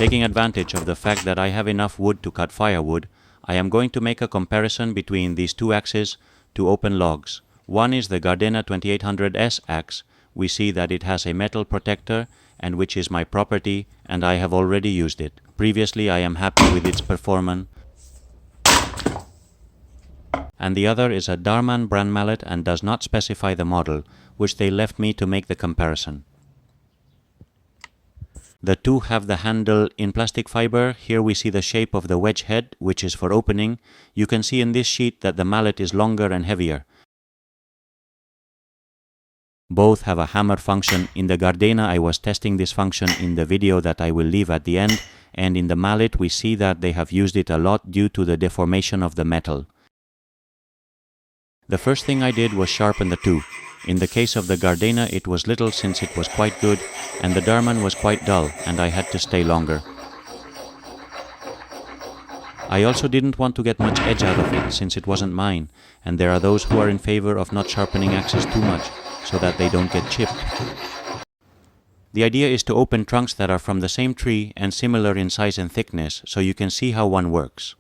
Taking advantage of the fact that I have enough wood to cut firewood, I am going to make a comparison between these two axes to open logs. One is the Gardena 2800S axe. We see that it has a metal protector, and which is my property, and I have already used it. Previously I am happy with its performance. And the other is a Darman brand mallet and does not specify the model, which they left me to make the comparison. The two have the handle in plastic fiber. Here we see the shape of the wedge head, which is for opening. You can see in this sheet that the mallet is longer and heavier. Both have a hammer function. In the Gardena I was testing this function in the video that I will leave at the end, and in the mallet we see that they have used it a lot due to the deformation of the metal. The first thing I did was sharpen the two. In the case of the Gardena it was little since it was quite good, and the Darman was quite dull and I had to stay longer. I also didn't want to get much edge out of it since it wasn't mine, and there are those who are in favor of not sharpening axes too much so that they don't get chipped. The idea is to open trunks that are from the same tree and similar in size and thickness, so you can see how one works.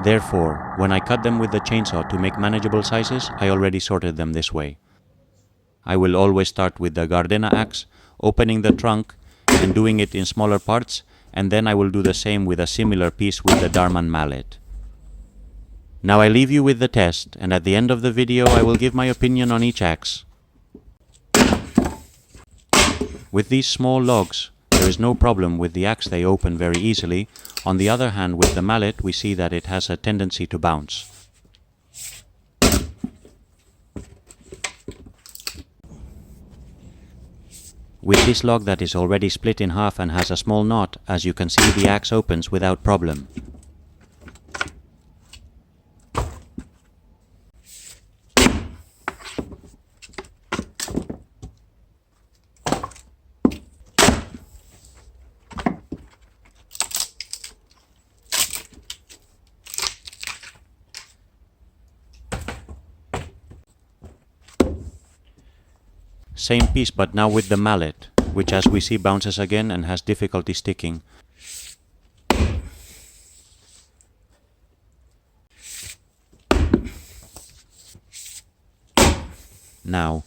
Therefore, when I cut them with the chainsaw to make manageable sizes, I already sorted them this way. I will always start with the Gardena axe, opening the trunk and doing it in smaller parts, and then I will do the same with a similar piece with the Darman mallet. Now I leave you with the test, and at the end of the video I will give my opinion on each axe. With these small logs, there is no problem with the axe, they open very easily. On the other hand, with the mallet we see that it has a tendency to bounce. With this log that is already split in half and has a small knot, as you can see, the axe opens without problem. Same piece, but now with the mallet, which as we see bounces again and has difficulty sticking. Now,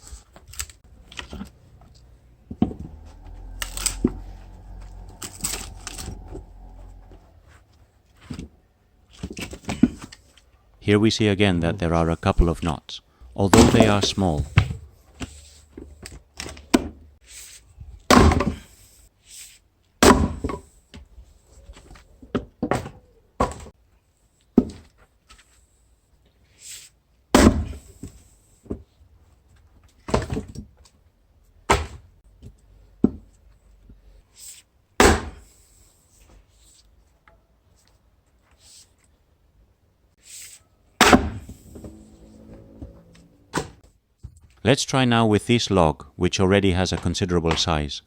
here we see again that there are a couple of knots, although they are small. Let's try now with this log, which already has a considerable size.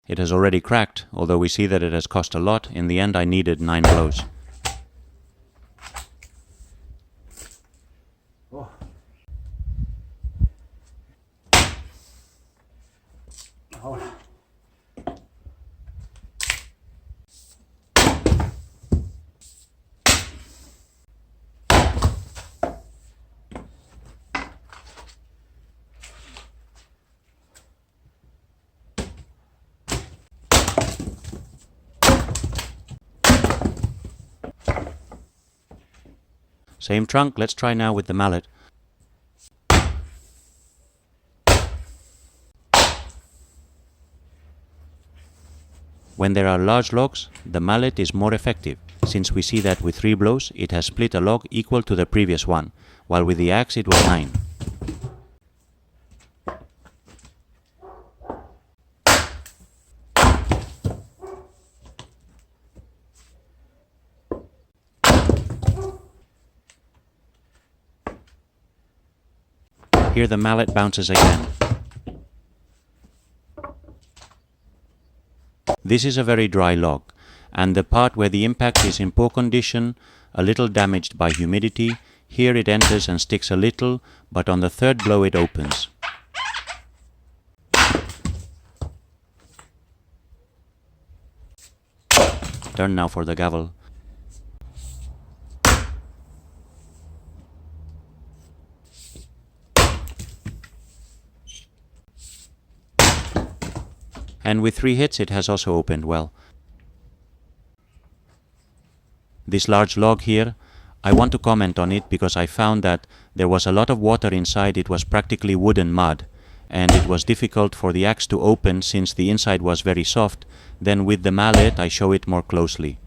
It has already cracked, although we see that it has cost a lot. In the end I needed 9 blows. Same trunk, let's try now with the mallet. When there are large logs, the mallet is more effective, since we see that with 3 blows it has split a log equal to the previous one, while with the axe it was 9. Here the mallet bounces again. This is a very dry log, and the part where the impact is in poor condition, a little damaged by humidity, here it enters and sticks a little, but on the third blow it opens. Turn now for the gavel. And with 3 hits it has also opened well. This large log here, I want to comment on it because I found that there was a lot of water inside. It was practically wood and mud, and it was difficult for the axe to open since the inside was very soft. Then with the mallet I show it more closely.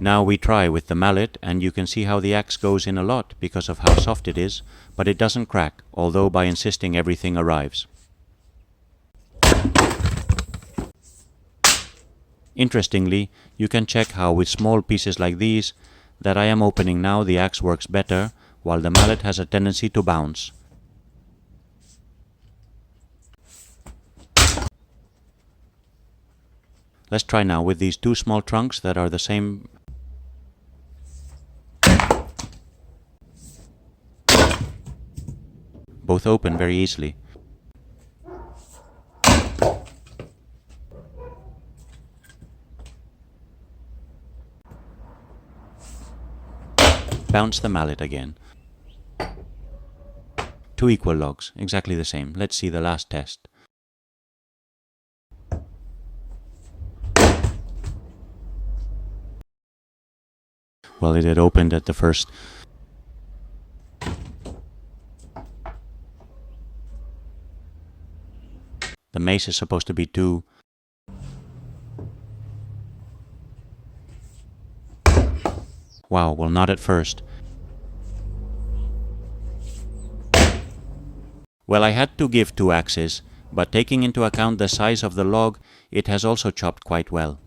Now we try with the mallet, and you can see how the axe goes in a lot because of how soft it is, but it doesn't crack, although by insisting everything arrives. Interestingly, you can check how with small pieces like these that I am opening now the axe works better, while the mallet has a tendency to bounce. Let's try now with these 2 small trunks that are the same. Both open very easily. Bounce the mallet again. 2 equal logs, exactly the same. Let's see the last test. Well, it had opened at the first. The mace is supposed to be 2. Wow, well, not at first. Well, I had to give 2 axes, but taking into account the size of the log, it has also chopped quite well.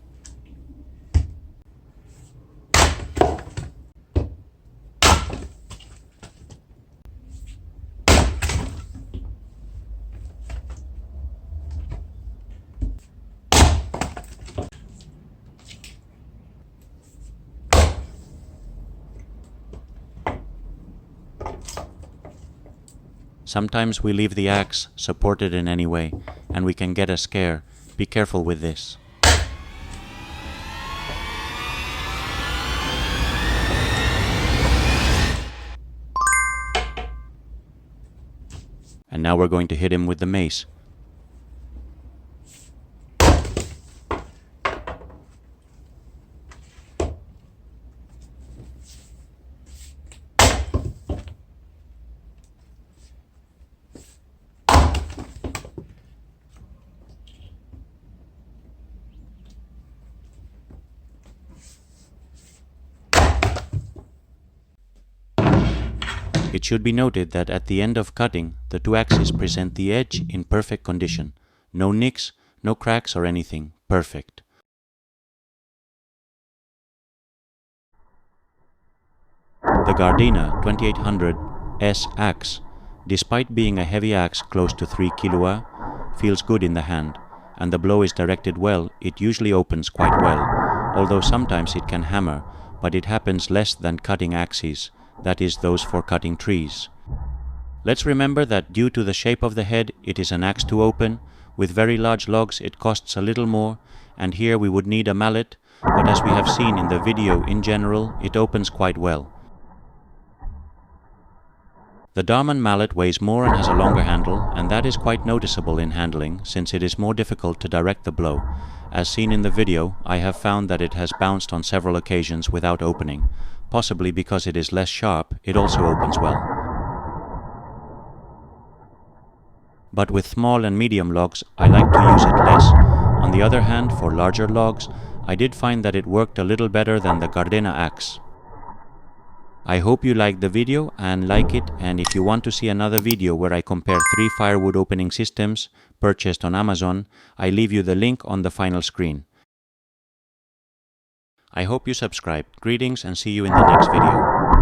Sometimes we leave the axe supported in any way, and we can get a scare. Be careful with this. And now we're going to hit him with the mace. It should be noted that at the end of cutting, the 2 axes present the edge in perfect condition. No nicks, no cracks or anything. Perfect. The Gardena 2800S axe, despite being a heavy axe close to 3 kW, feels good in the hand, and the blow is directed well. It usually opens quite well, although sometimes it can hammer, but it happens less than cutting axes. That is, those for cutting trees. Let's remember that due to the shape of the head, it is an axe to open. With very large logs it costs a little more, and here we would need a mallet, but as we have seen in the video, in general, it opens quite well. The Darman mallet weighs more and has a longer handle, and that is quite noticeable in handling, since it is more difficult to direct the blow. As seen in the video, I have found that it has bounced on several occasions without opening. Possibly because it is less sharp, it also opens well. But with small and medium logs, I like to use it less. On the other hand, for larger logs, I did find that it worked a little better than the Gardena axe. I hope you liked the video and like it, and if you want to see another video where I compare 3 firewood opening systems purchased on Amazon, I leave you the link on the final screen. I hope you subscribe. Greetings and see you in the next video.